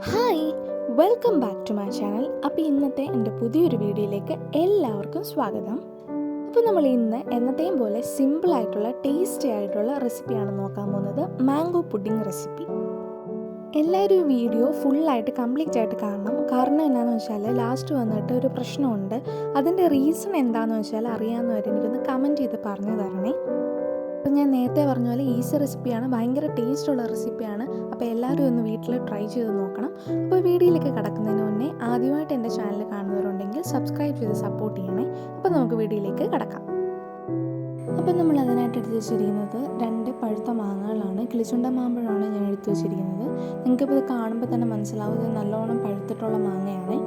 Hi, welcome back to my channel. അപ്പോൾ ഇന്നത്തെ എൻ്റെ പുതിയൊരു വീഡിയോയിലേക്ക് എല്ലാവർക്കും സ്വാഗതം. അപ്പോൾ നമ്മൾ ഇന്ന് എന്നത്തെയും പോലെ സിമ്പിളായിട്ടുള്ള ടേസ്റ്റി ആയിട്ടുള്ള റെസിപ്പിയാണ് നോക്കാൻ പോകുന്നത്, മാംഗോ പുഡിംഗ് റെസിപ്പി. എല്ലാവരും ഈ വീഡിയോ ഫുള്ളായിട്ട് കംപ്ലീറ്റ് ആയിട്ട് കാണണം. കാരണം എന്താണെന്ന് വെച്ചാൽ ലാസ്റ്റ് വന്നിട്ട് ഒരു പ്രശ്നമുണ്ട്. അതിൻ്റെ റീസൺ എന്താണെന്ന് വെച്ചാൽ അറിയാവുന്നവർ എനിക്കൊന്ന് കമൻറ്റ് ചെയ്ത് പറഞ്ഞു തരണേ. അപ്പോൾ ഞാൻ നേരത്തെ പറഞ്ഞ പോലെ ഈസി റെസിപ്പിയാണ്, ഭയങ്കര ടേസ്റ്റുള്ള റെസിപ്പിയാണ്. അപ്പോൾ എല്ലാവരും ഒന്ന് വീട്ടിൽ ട്രൈ ചെയ്ത് നോക്കണം. അപ്പോൾ വീഡിയോയിലേക്ക് കടക്കുന്നതിന് മുന്നേ ആദ്യമായിട്ട് എൻ്റെ ചാനൽ കാണുന്നവരുണ്ടെങ്കിൽ സബ്സ്ക്രൈബ് ചെയ്ത് സപ്പോർട്ട് ചെയ്യണേ. അപ്പോൾ നമുക്ക് വീഡിയോയിലേക്ക് കടക്കാം. അപ്പോൾ നമ്മൾ അതിനായിട്ട് എടുത്ത് വെച്ചിരിക്കുന്നത് 2 പഴുത്ത മാങ്ങകളാണ്. കിളിച്ചുണ്ട മാമ്പഴമാണ് ഞാൻ എടുത്ത് വെച്ചിരിക്കുന്നത്. നിങ്ങൾക്കിപ്പോൾ ഇത് കാണുമ്പോൾ തന്നെ മനസ്സിലാവും, ഇത് നല്ലോണം പഴുത്തിട്ടുള്ള മാങ്ങയാണ്.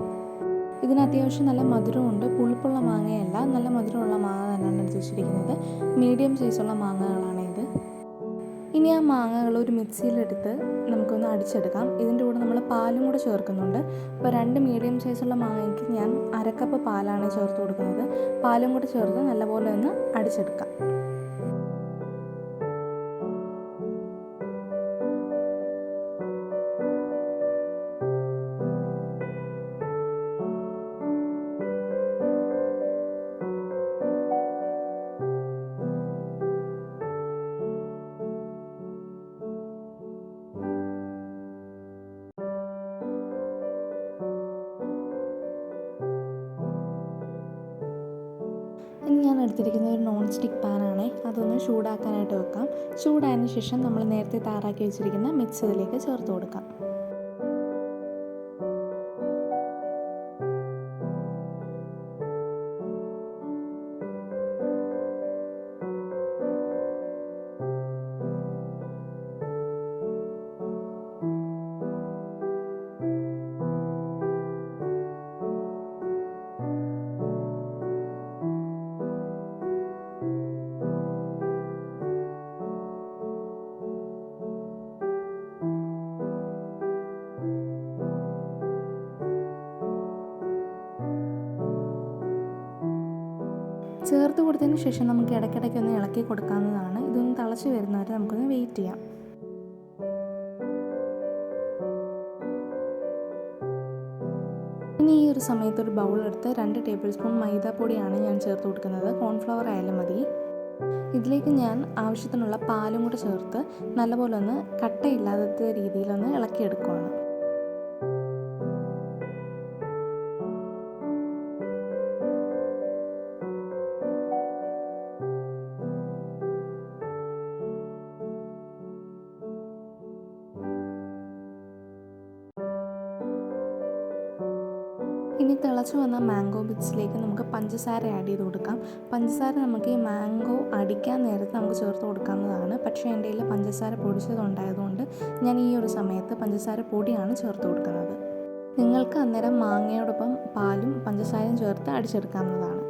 ഇതിന് അത്യാവശ്യം നല്ല മധുരമുണ്ട്, പുളിപ്പുള്ള മാങ്ങയല്ല, നല്ല മധുരമുള്ള മാങ്ങ തന്നെയാണ് എടുത്ത് വെച്ചിരിക്കുന്നത്. മീഡിയം സൈസുള്ള മാങ്ങകളാണ് ഇത്. ഇനി ആ മാങ്ങകൾ ഒരു മിക്സിയിലെടുത്ത് നമുക്കൊന്ന് അടിച്ചെടുക്കാം. ഇതിൻ്റെ കൂടെ നമ്മൾ പാലും കൂടെ ചേർക്കുന്നുണ്ട്. അപ്പോൾ 2 മീഡിയം സൈസുള്ള മാങ്ങയ്ക്ക് ഞാൻ 1/2 കപ്പ് പാലാണ് ചേർത്ത് കൊടുക്കുന്നത്. പാലും കൂടെ ചേർത്ത് നല്ലപോലെ ഒന്ന് അടിച്ചെടുക്കാം. ഇനി ഞാൻ എടുത്തിരിക്കുന്നത് ഒരു നോൺ സ്റ്റിക്ക് പാനാണ്. അതൊന്ന് ചൂടാക്കാനായിട്ട് വെക്കാം. ചൂടായതിന് ശേഷം നമ്മൾ നേരത്തെ തയ്യാറാക്കി വെച്ചിരിക്കുന്ന മിക്സ് ഇതിലേക്ക് ചേർത്ത് കൊടുക്കാം. ചേർത്ത് കൊടുത്തതിന് ശേഷം നമുക്ക് ഇടയ്ക്കിടയ്ക്ക് ഒന്ന് ഇളക്കി കൊടുക്കാവുന്നതാണ്. ഇതൊന്ന് തിളച്ച് വരുന്നവരെ നമുക്കൊന്ന് വെയിറ്റ് ചെയ്യാം. ഇനി ഈ ഒരു സമയത്ത് ഒരു ബൗളെടുത്ത് 2 ടേബിൾ സ്പൂൺ മൈദാപ്പൊടിയാണ് ഞാൻ ചേർത്ത് കൊടുക്കുന്നത്. കോൺഫ്ലവർ ആയാലും മതി. ഇതിലേക്ക് ഞാൻ ആവശ്യത്തിനുള്ള പാലും കൂടെ ചേർത്ത് നല്ലപോലെ ഒന്ന് കട്ടയില്ലാത്ത രീതിയിലൊന്ന് ഇളക്കിയെടുക്കുകയാണ്. ഇനി തിളച്ച് വന്ന മാംഗോ ബിറ്റ്സിലേക്ക് നമുക്ക് പഞ്ചസാര ആഡ് ചെയ്ത് കൊടുക്കാം. പഞ്ചസാര നമുക്ക് ഈ മാംഗോ അടിക്കാൻ നേരത്ത് നമുക്ക് ചേർത്ത് കൊടുക്കാവുന്നതാണ്. പക്ഷേ എൻ്റെ കയ്യിൽ പഞ്ചസാര പൊടിച്ചതുണ്ടായതുകൊണ്ട് ഞാൻ ഈ ഒരു സമയത്ത് പഞ്ചസാര പൊടിയാണ് ചേർത്ത് കൊടുക്കുന്നത്. നിങ്ങൾക്ക് അന്നേരം മാങ്ങയോടൊപ്പം പാലും പഞ്ചസാരയും ചേർത്ത് അടിച്ചെടുക്കാവുന്നതാണ്.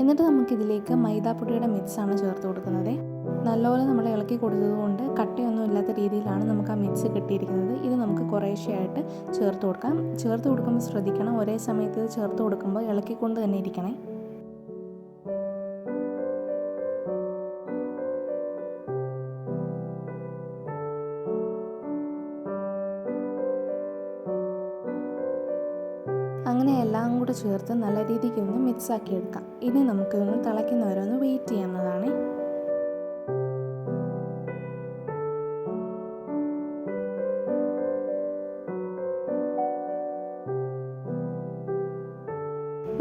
എന്നിട്ട് നമുക്കിതിലേക്ക് മൈദാപ്പൊടിയുടെ മിക്സാണ് ചേർത്ത് കൊടുക്കുന്നത്. നല്ലപോലെ നമ്മൾ ഇളക്കി കൊടുത്തതുകൊണ്ട് കട്ടയൊന്നും ഇല്ലാത്ത രീതിയിലാണ് നമുക്ക് ആ മിക്സ് കിട്ടിയിരിക്കുന്നത്. ഇത് നമുക്ക് കുറേശ്ശെയായിട്ട് ചേർത്ത് കൊടുക്കാം. ചേർത്ത് കൊടുക്കുമ്പോൾ ശ്രദ്ധിക്കണം, ഒരേ സമയത്ത് ഇത് ചേർത്ത് കൊടുക്കുമ്പോൾ ഇളക്കിക്കൊണ്ട് തന്നെ ഇരിക്കണേ. അങ്ങനെ എല്ലാം കൂടെ ചേർത്ത് നല്ല രീതിക്ക് ഒന്ന് മിക്സാക്കി എടുക്കാം. ഇനി നമുക്കൊന്ന് തിളയ്ക്കുന്നവരെ ഒന്ന് വെയിറ്റ് ചെയ്യാവുന്നതാണ്.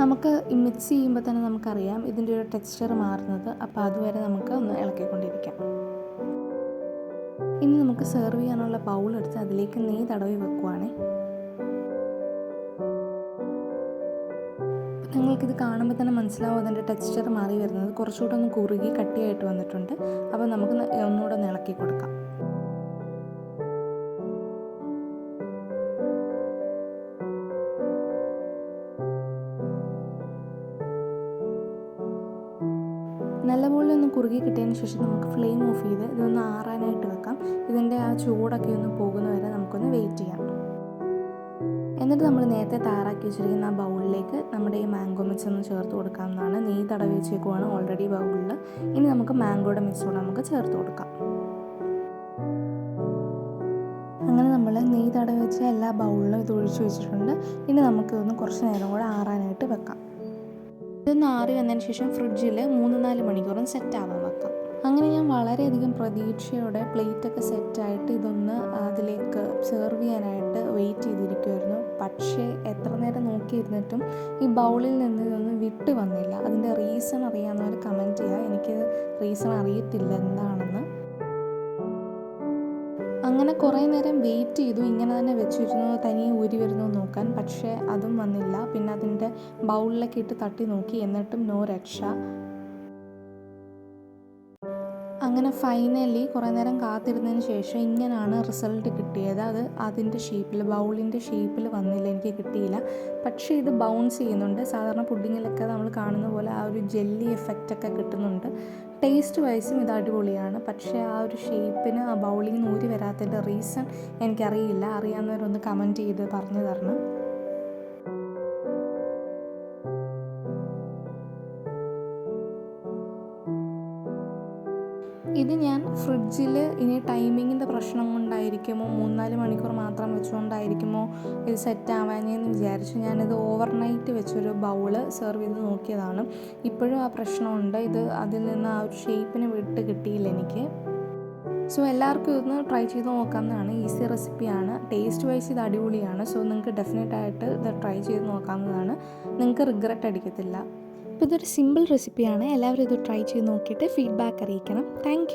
നമുക്ക് മിക്സ് ചെയ്യുമ്പോൾ തന്നെ നമുക്കറിയാം ഇതിൻ്റെ ഒരു ടെക്സ്ചർ മാറുന്നത്. അപ്പോൾ അതുവരെ നമുക്ക് ഒന്ന് ഇളക്കിക്കൊണ്ടിരിക്കാം. ഇനി നമുക്ക് സെർവ് ചെയ്യാനുള്ള ബൗളെടുത്ത് അതിലേക്ക് നെയ്യ് തടവി വെക്കുവാണ്. നിങ്ങൾക്കിത് കാണുമ്പോൾ തന്നെ മനസ്സിലാവും അതിൻ്റെ ടെക്സ്ചർ മാറി വരുന്നത്. കുറച്ചുകൂടെ ഒന്ന് കുറുകി കട്ടിയായിട്ട് വന്നിട്ടുണ്ട്. അപ്പോൾ നമുക്ക് ഒന്നുകൂടെ ഒന്ന് ഇളക്കി കൊടുക്കാം. നല്ലപോലെ ഒന്ന് കുറുകി കിട്ടിയതിന് ശേഷം നമുക്ക് ഫ്ലെയിം ഓഫ് ചെയ്ത് ഇതൊന്ന് ആറാനായിട്ട് വെക്കാം. ഇതിൻ്റെ ആ ചൂടൊക്കെ ഒന്ന് പോകുന്ന വരെ നമുക്കൊന്ന് വെയിറ്റ് ചെയ്യാം. എന്നിട്ട് നമ്മൾ നേരത്തെ തയ്യാറാക്കി വെച്ചിരിക്കുന്ന ആ ബൗളിലേക്ക് നമ്മുടെ ഈ മാംഗോ മിക്സ് ഒന്ന് ചേർത്ത് കൊടുക്കാവുന്നതാണ്. നെയ്യ് തടവി വെച്ചേക്കുവാണ് ഓൾറെഡി ബൗളിൽ. ഇനി നമുക്ക് മാംഗോയുടെ മിക്സ് കൂടെ നമുക്ക് ചേർത്ത് കൊടുക്കാം. അങ്ങനെ നമ്മൾ നെയ്യ് തടവി വെച്ച എല്ലാ ബൗളിലും ഇത് ഒഴിച്ച് വെച്ചിട്ടുണ്ട്. ഇനി നമുക്കിതൊന്ന് കുറച്ച് നേരം കൂടെ ആറാനായിട്ട് വെക്കാം. ഇതൊന്ന് ആറി വന്നതിന് ശേഷം ഫ്രിഡ്ജിൽ 3-4 മണിക്കൂറും സെറ്റാവാൻ വെക്കാം. അങ്ങനെ ഞാൻ വളരെയധികം പ്രതീക്ഷയോടെ പ്ലേറ്റൊക്കെ സെറ്റായിട്ട് ഇതൊന്ന് അതിലേക്ക് സെർവ് ചെയ്യാനായിട്ട് വെയിറ്റ് ചെയ്തിരിക്കുമായിരുന്നു. പക്ഷേ എത്ര നേരം നോക്കിയിരുന്നിട്ടും ഈ ബൗളിൽ നിന്ന് ഇതൊന്നും വിട്ട് വന്നില്ല. അതിൻ്റെ റീസൺ അറിയാവുന്നവർ കമൻറ്റ് ചെയ്യുക. എനിക്ക് റീസൺ അറിയത്തില്ല എന്താണെന്ന്. അങ്ങനെ കുറേ നേരം വെയിറ്റ് ചെയ്തു. ഇങ്ങനെ തന്നെ വെച്ചിരുന്നു തനിയെ ഊരി വരുന്നു നോക്കാൻ. പക്ഷേ അതും വന്നില്ല. പിന്നെ അതിൻ്റെ ബൗളിലൊക്കെ ഇട്ട് തട്ടി നോക്കി, എന്നിട്ടും നോ രക്ഷ. അങ്ങനെ ഫൈനലി കുറേ നേരം കാത്തിരുന്നതിന് ശേഷം ഇങ്ങനെയാണ് റിസൾട്ട് കിട്ടിയത്. അത് അതിൻ്റെ ഷേപ്പിൽ, ബൗളിൻ്റെ ഷേപ്പിൽ വന്നില്ല, എനിക്ക് കിട്ടിയില്ല. പക്ഷേ ഇത് ബൗൺസ് ചെയ്യുന്നുണ്ട്. സാധാരണ പുഡിങ്ങിലൊക്കെ നമ്മൾ കാണുന്ന പോലെ ആ ഒരു ജെല്ലി എഫക്റ്റൊക്കെ കിട്ടുന്നുണ്ട്. ടേസ്റ്റ് വൈസും ഇത് അടിപൊളിയാണ്. പക്ഷേ ആ ഒരു ഷേപ്പിന് ആ ബൗളിൽ നിന്ന് ഊരി വരാത്തതിൻ്റെ റീസൺ എനിക്കറിയില്ല. അറിയാവുന്നവരൊന്ന് കമൻറ്റ് ചെയ്ത് പറഞ്ഞു തരണം. ഇത് ഞാൻ ഫ്രിഡ്ജിൽ ഇനി ടൈമിങ്ങിൻ്റെ പ്രശ്നം കൊണ്ടായിരിക്കുമോ 3-4 മണിക്കൂർ മാത്രം വെച്ചുകൊണ്ടായിരിക്കുമോ ഇത് സെറ്റ് ആവാഞ്ഞെന്ന് വിചാരിച്ചു ഞാനിത് ഓവർനൈറ്റ് വെച്ചൊരു ബൗള് സെർവ് ചെയ്ത് നോക്കിയതാണ്. ഇപ്പോഴും ആ പ്രശ്നമുണ്ട്. ഇത് അതിൽ നിന്ന് ആ ഒരു ഷേപ്പിന് വിട്ട് കിട്ടിയില്ല എനിക്ക്. സോ എല്ലാവർക്കും ഇതൊന്ന് ട്രൈ ചെയ്ത് നോക്കാവുന്നതാണ്. ഈസി റെസിപ്പിയാണ്. ടേസ്റ്റ് വൈസ് ഇത് അടിപൊളിയാണ്. സോ നിങ്ങൾക്ക് ഡെഫിനറ്റായിട്ട് ഇത് ട്രൈ ചെയ്ത് നോക്കാവുന്നതാണ്. നിങ്ങൾക്ക് റിഗ്രറ്റ് അടിക്കത്തില്ല. അപ്പോൾ ഇതൊരു സിമ്പിൾ റെസിപ്പിയാണ്. എല്ലാവരും ഇത് ട്രൈ ചെയ്ത് നോക്കിയിട്ട് ഫീഡ്ബാക്ക് അറിയിക്കണം. താങ്ക്